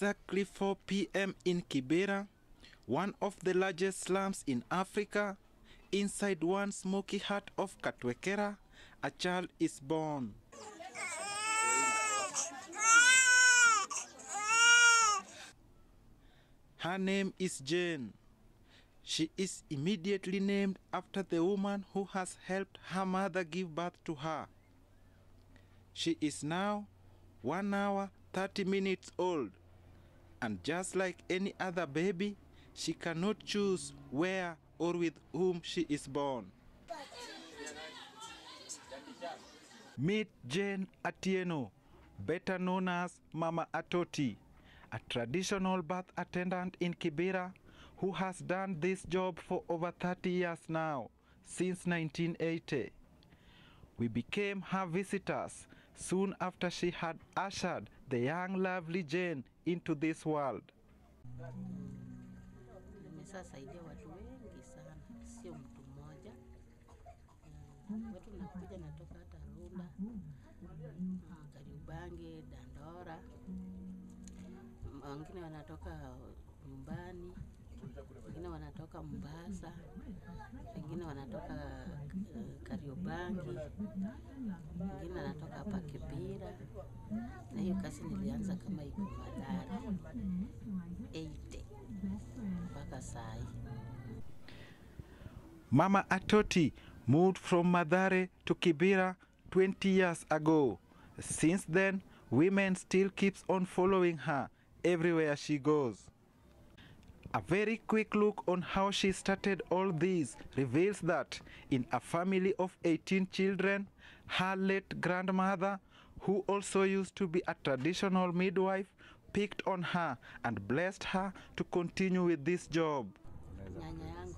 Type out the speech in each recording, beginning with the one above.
exactly 4 p.m. in Kibera, one of the largest slums in Africa. Inside one smoky hut of Katwekera, a child is born. Her name is Jane. She is immediately named after the woman who has helped her mother give birth to her. She is now 1 hour 30 minutes old, and just like any other baby, she cannot choose where or with whom she is born. Meet Jane Atieno, better known as Mama Atoti, a traditional birth attendant in Kibera who has done this job for over 30 years now, since 1980. We became her visitors soon after she had ushered the young lovely Jane into this world. Nimesaidia watu wengi sana, sio mtu mmoja. Watu nakuja natoka hata Runda, Kariubangi, Dandora. Wengine wanatoka nyumbani, wengine wanatoka Mombasa, wengine wanatoka Kariubangi, wengine wanatoka hapa Kibera. Na hiyo kazi nilianza kama iko Madara 80 mpaka sai. Mama Atoti moved from Madare to Kibera 20 years ago. Since then, women still keeps on following her everywhere she goes. A very quick look on how she started all this reveals that in a family of 18 children, her late grandmother, who also used to be a traditional midwife, picked on her and blessed her to continue with this job. Nyanya yangu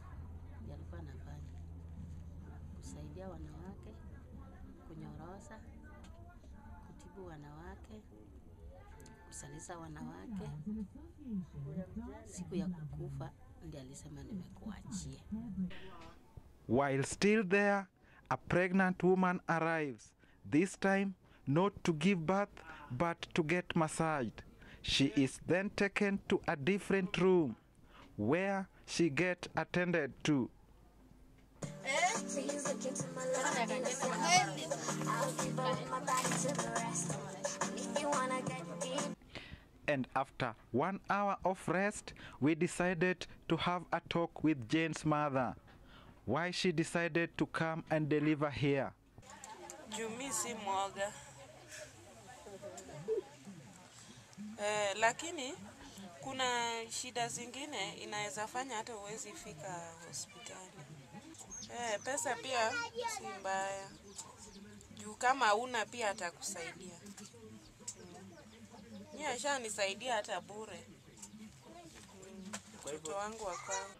alikuwa anafanya kusaidia wanawake, kunyorosa, kutibu wanawake, kusalisa wanawake. Siku ya kukufa ndiye alisema nimekuachia. While still there, a pregnant woman arrives, this time not to give birth but to get massaged. She is then taken to a different room where she gets attended to. And after 1 hour of rest, we decided to have a talk with Jane's mother. Why she decided to come and deliver here. Jumi si mwoga. Lakini kuna shida zingine inaweza fanya hata uwezi fika hospitali. Pesa pia si mbaya. Juu kama una pia atakusaidia. Nisaidia hata bure. Mtoto wangu wa kwanza.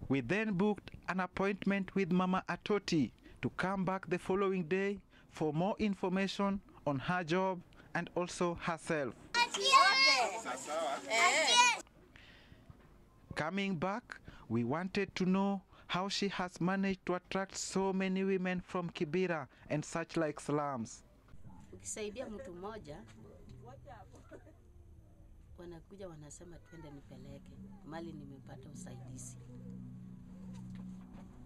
We then booked an appointment with Mama Atoti to come back the following day for more information on her job and also herself. Coming back, we wanted to know how she has managed to attract so many women from Kibera and such like slums. Ukisaidia mtu mmoja, wanakuja wanasema twende nipeleke mali nimepata usaidizi.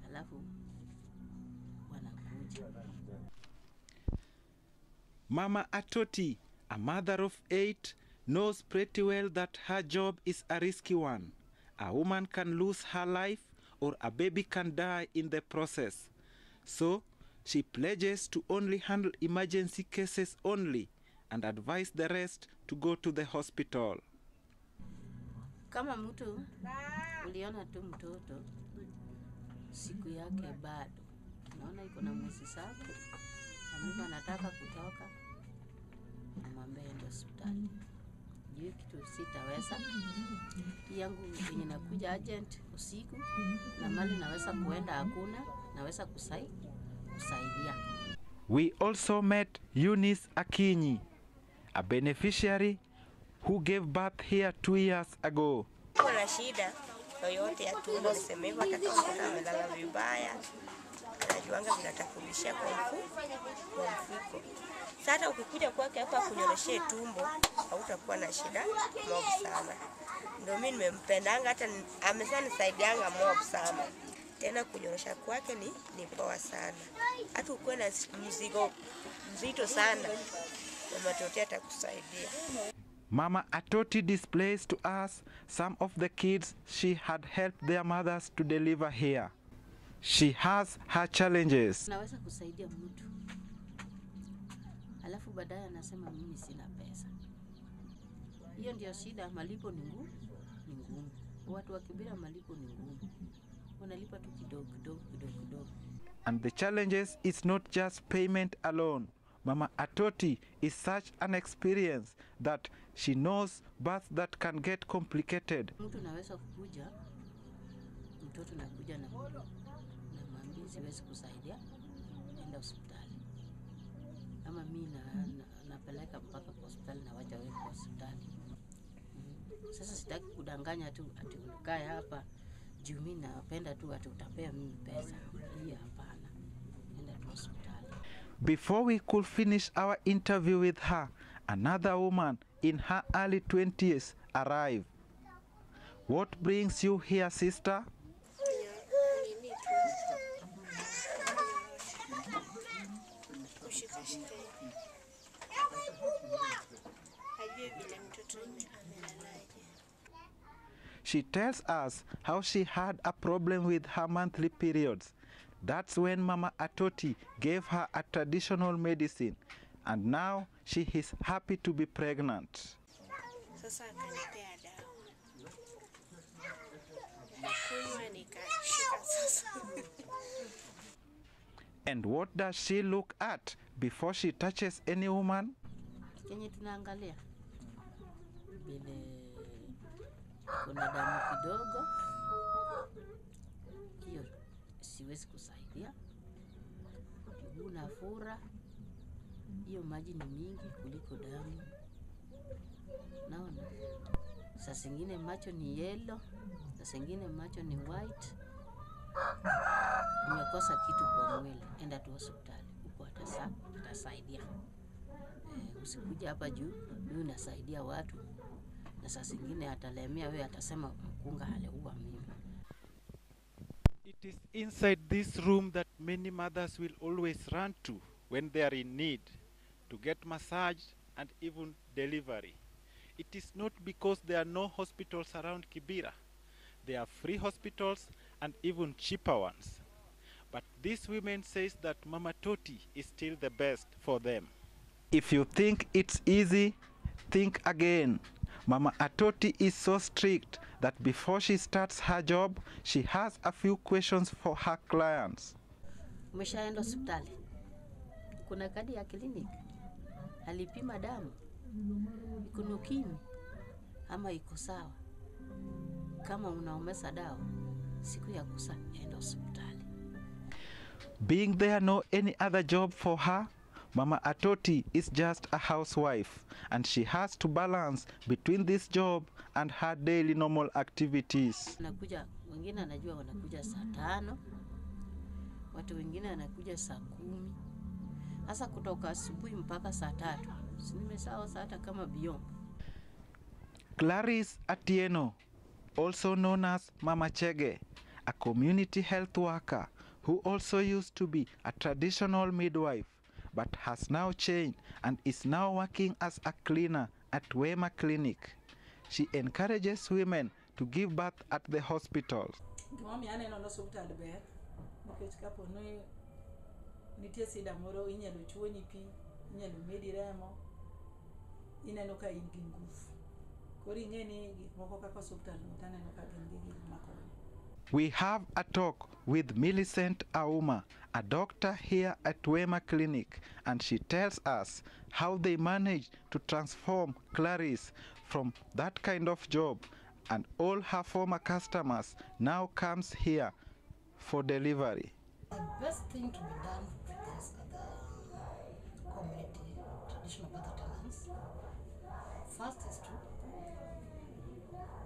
Alafu wanakuja. Mama Atoti, a mother of 8, knows pretty well that her job is a risky one. A woman can lose her life or a baby can die in the process. So, she pledges to only handle emergency cases only and advise the rest to go to the hospital. Kama mtu uliona tu mtoto siku yake bado, naona iko na mwezi 7, na mimi anataka kutoka, namwambia ende hospitali. Juu kitu sitaweza. Yangu yenye nakuja agent usiku na mali naweza kuenda hakuna, naweza kusaidia. We also met Eunice Akinyi, a beneficiary who gave birth here 2 years ago. Kuna shida yoyote ya tumbo, nisemeva katoka amelala vibaya, anajuanga vile atakurudishia kwa mfuko. Sasa ukikuja kwake hapa kunyoroshea tumbo, hautakuwa na shida mob sana. Ndio mimi nimempendanga, hata amesema nisaidianga mob sana. Tena kunyorosha kwake ni poa sana. Hata ukiwa na mzigo mzito sana, Mama Toti atakusaidia. Mama Atoti displays to us some of the kids she had helped their mothers to deliver here. She has her challenges. Naweza kusaidia mtu, alafu baadaye anasema mimi sina pesa. Hiyo ndio shida, malipo ni ngumu. Watu wa Kibera malipo ni ngumu. Wanalipa tu kidogo. And the challenges is not just payment alone. Mama Atoti is such an experience that she knows births that can get complicated. Mtu naweza kukuja, mtoto nakuja na mwambie siwezi kusaidia, enda hospitali. Ama mimi napeleka mpaka kwa hospitali na wacha wewe kwa hospitali. Sasa sitaki kudanganya tu ati ukae hapa juu mimi napenda tu ati utapea mimi pesa. Hii hapana. Enda tu hospitali. Before we could finish our interview with her, another woman in her early 20s arrived. What brings you here, sister? She tells us how she had a problem with her monthly periods. That's when Mama Atoti gave her a traditional medicine, and now she is happy to be pregnant. Sasa akanipea dawa. Nakunywa nikashika sasa. And what does she look at before she touches any woman? Kenye tunaangalia vile kuna damu kidogo, hiyo siwezi kusaidia. Unafura, hiyo maji ni mingi kuliko damu. Naona saa zingine macho ni yellow, saa zingine macho ni white. Umekosa kitu kwa mwili, enda tu hospitali, huko atasaidia. Usikuja hapa juu mimi nasaidia watu na saa zingine atalemea wewe, atasema mkunga aliua mimi. It is inside this room that many mothers will always run to when they are in need, to get massage and even delivery. It is not because there are no hospitals around Kibera. There are free hospitals and even cheaper ones. But these women says that Mama Toti is still the best for them. If you think it's easy, think again. Mama Atoti is so strict that before she starts her job, she has a few questions for her clients. Umeshaenda hospitali? Kuna kadi ya kliniki? Alipima damu? Iko ukimwi ama iko sawa? Kama unaomesa dawa, siku ya kusa enda hospitali. Being there no any other job for her, Mama Atoti is just a housewife, and she has to balance between this job and her daily normal activities. Wanakuja, wengine anajua wanakuja saa 5, watu wengine anakuja saa 10. Hasa kutoka asubuhi mpaka saa 3. Si nimesahau hata kama biombo. Claris Atieno, also known as Mama Chege, a community health worker who also used to be a traditional midwife, but has now changed and is now working as a cleaner at Wema Clinic. She encourages women to give birth at the hospitals. Mami ane no hospital ber. Nikech kapo no nitie sida moro inyalo chuonyi pi, inyalo medi remo, ineno ka in gi nguvu. Koro ing'eni gik moko kaka hospital taneno ka gin gi gik makonyo. We have a talk with Millicent Auma, a doctor here at Wema Clinic, and she tells us how they managed to transform Claris from that kind of job, and all her former customers now comes here for delivery. The best thing to be done with this community traditional birth attendants, first is to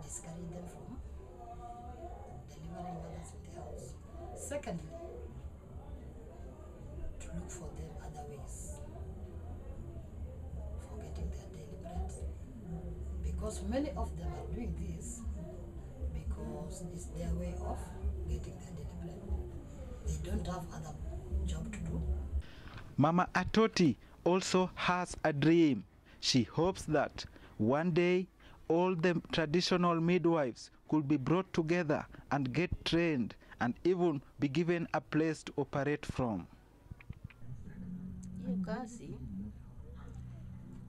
discourage them from delivering mothers in the house. Secondly, look for them other ways for getting their daily bread. Because many of them are doing this because it's their way of getting their daily bread. They don't have other job to do. Mama Atoti also has a dream. She hopes that one day all the traditional midwives could be brought together and get trained and even be given a place to operate from. Hiyo kazi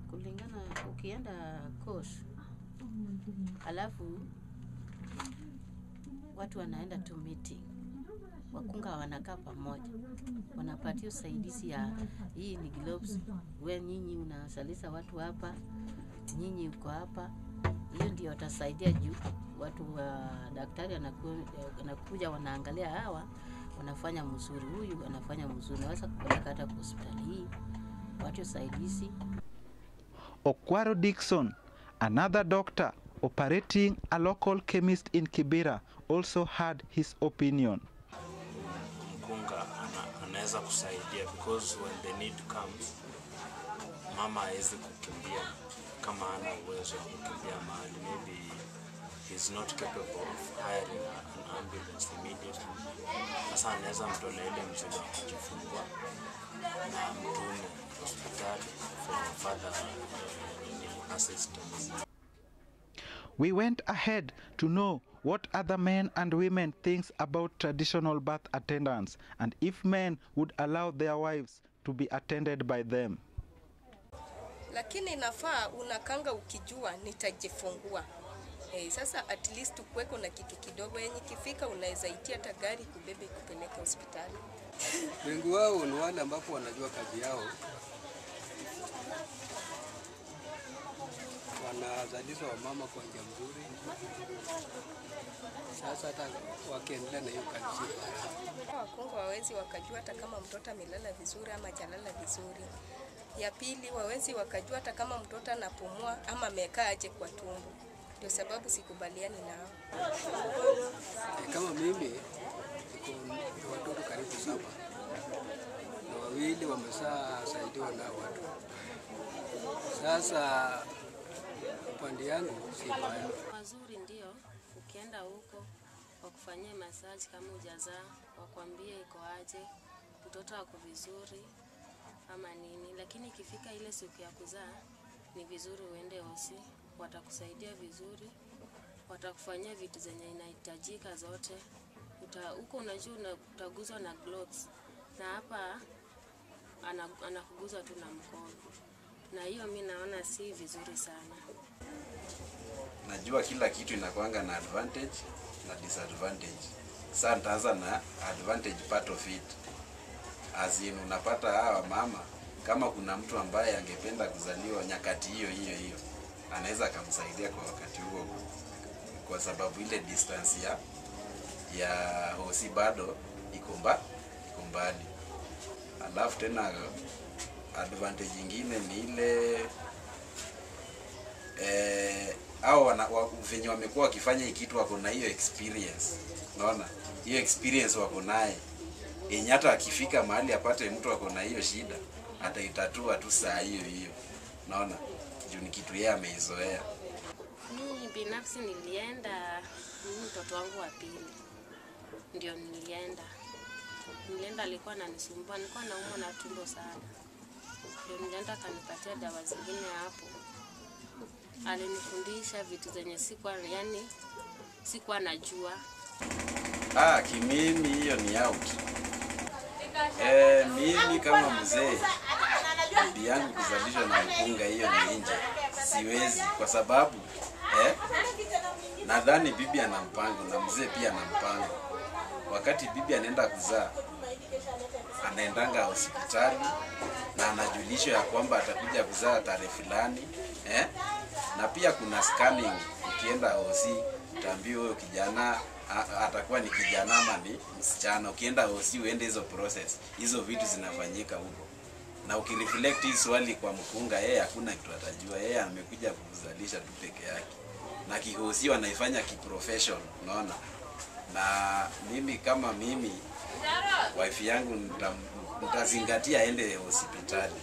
kulingana, ukienda course alafu watu wanaenda to meeting, wakunga wanakaa pamoja, wanapatia usaidizi ya hii ni gloves, we nyinyi unasalisa watu hapa, nyinyi uko hapa. Hiyo ndio watasaidia juu watu wa daktari anakuja wanaangalia hawa wanafanya mzuri, huyu anafanya mzuri, naweza kupeleka hata kwa hospitali hii watu usaidizi. Okwaro Dickson, another doctor operating a local chemist in Kibera, also had his opinion. Mkunga anaweza kusaidia because when the need comes, mama hawezi kukimbia kama ana uwezo wa kukimbia mahali. Maybe he's not capable of hiring an ambulance immediately. Sasa anaweza mtolea ile mzigo wa kujifungua na mtume hospitali for further assistance. We went ahead to know what other men and women thinks about traditional birth attendants and if men would allow their wives to be attended by them. Lakini inafaa unakanga ukijua nitajifungua. Sasa at least kuweko na kitu kidogo yenye kifika unaweza itia hata gari kubebe kupeleka hospitali. Wengi wao ni wale ambapo wanajua kazi yao. Wanazalisha wamama kwa njia nzuri. Sasa hata wakiendelea na hiyo kazi. Wakunga wawezi wakajua hata kama mtoto amelala vizuri ama hajalala vizuri. Ya pili wawezi wakajua hata kama mtoto anapumua ama amekaa aje kwa tumbo. Ndio sababu sikubaliani nao. Kama mimi niko watoto karibu 7. Na wawili wamesaidiwa na watu. Sasa upande yangu si mbaya. Mazuri ndio, ukienda huko wakufanyie massage kama hujazaa, wakwambie iko aje, mtoto wako vizuri ama nini, lakini ikifika ile siku ya kuzaa ni vizuri uende hosi, watakusaidia vizuri, watakufanyia vitu zenye inahitajika zote. Huko unajua utaguzwa na gloves na hapa anakuguza tu na mkono. Na hiyo mimi naona si vizuri sana. Najua kila kitu inakuanga na advantage na disadvantage. Sasa nitaanza na advantage part of it. As in unapata hawa mama kama kuna mtu ambaye angependa kuzaliwa nyakati hiyo anaweza kumsaidia kwa wakati huo kwa sababu ile distance ya hosi bado iko mbali. Alafu tena advantage nyingine ni ile hao venye wamekuwa wakifanya hii kitu wako na hiyo experience. Unaona? Hiyo experience wako naye. Hata akifika mahali apate mtu wako na hiyo shida, ataitatua tu saa hiyo. Unaona? Juu ni kitu yeye ameizoea. Mimi binafsi nilienda mtoto wangu wa pili. Ndio nilienda alikuwa ananisumbua, nilikuwa naumwa na tumbo sana. Ndio nilienda kanipatia dawa zingine hapo. Alinifundisha vitu zenye sikuwa najua. Kimimi hiyo ni out. Mimi kama mzee bibi yangu kuzalishwa na mkunga hiyo ni nje. Siwezi kwa sababu nadhani bibi ana mpango na mzee pia ana mpango. Wakati bibi anaenda kuzaa anaendanga hospitali na anajulishwa ya kwamba atakuja kuzaa tarehe fulani, na pia kuna scanning. Ukienda hosi utaambiwa huyo kijana atakuwa ni kijana ama ni msichana. Ukienda hosi uende hizo process, hizo vitu zinafanyika huko. Na ukireflect hii swali kwa mkunga, yeye hakuna kitu atajua, yeye amekuja kuzalisha tu peke yake. Na kihosi wanaifanya kiprofessional, unaona? Na mimi kama mimi wife yangu mtazingatia aende hospitali.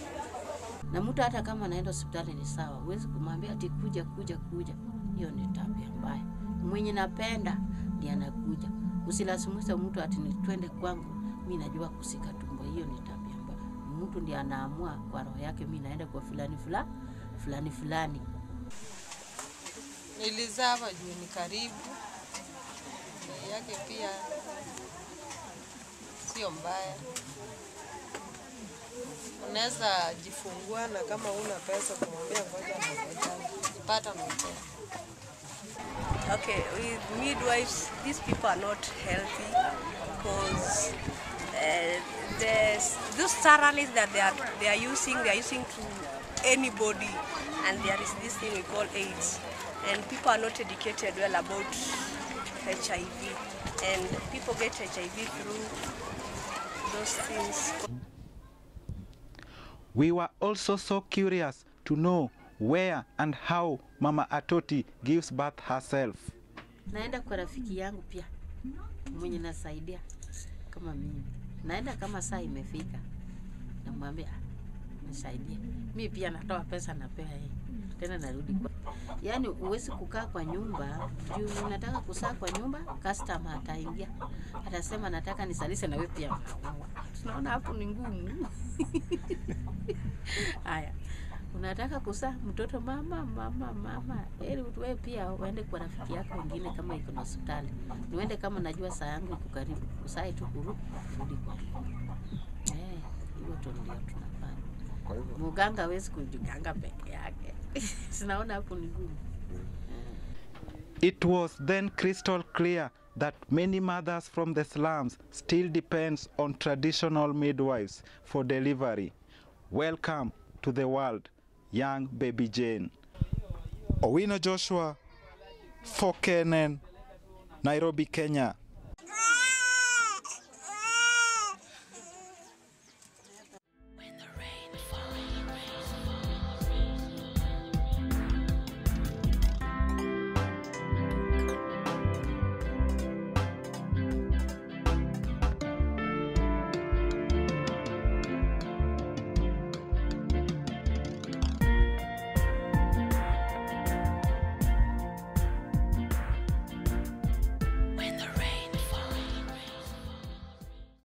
Na mtu hata kama anaenda hospitali ni sawa, huwezi kumwambia ati kuja. Hiyo ni tabia mbaya. Mwenye napenda ndiye anakuja. Usilazimishe mtu ati twende kwangu, mimi najua kusika tumbo. Hiyo ni tabia mbaya. Mtu ndiye anaamua kwa roho yake, mimi naenda kwa fulani. Nilizaa hapa juu ni karibu. Bei yake pia sio mbaya. Unaweza jifungua na kama una pesa kumwambia ngoja pata mtoto. Okay, with midwives, these people are not healthy because those salaries that they are using to anybody, and there is this thing we call AIDS, and people are not educated well about HIV, and people get HIV through those things. We were also so curious to know where and how Mama Atoti gives birth herself. Naenda kwa rafiki yangu pia mwenye nasaidia kama mimi. Naenda kama saa imefika, namwambia nisaidie. Mimi pia natoa pesa napea yeye. Tena narudi kwa. Yaani uwezi kukaa kwa nyumba, juu unataka kusaa kwa nyumba, customer ataingia. Atasema nataka nisalishe na wewe pia. Tunaona hapo ni ngumu. Haya. Unataka kusaa mtoto mama. Wewe pia uende kwa rafiki yako wengine kama iko na hospitali. Niende kama najua saa yangu iko karibu. Usae tu kurudi kwa. Hiyo tu ndio tunafanya. Kwa hivyo mganga hawezi kujiganga peke yake. Sinaona hapo ni ngumu. It was then crystal clear that many mothers from the slums still depends on traditional midwives for delivery. Welcome to the world, young baby Jane. Owino Joshua, for KNN, Nairobi, Kenya.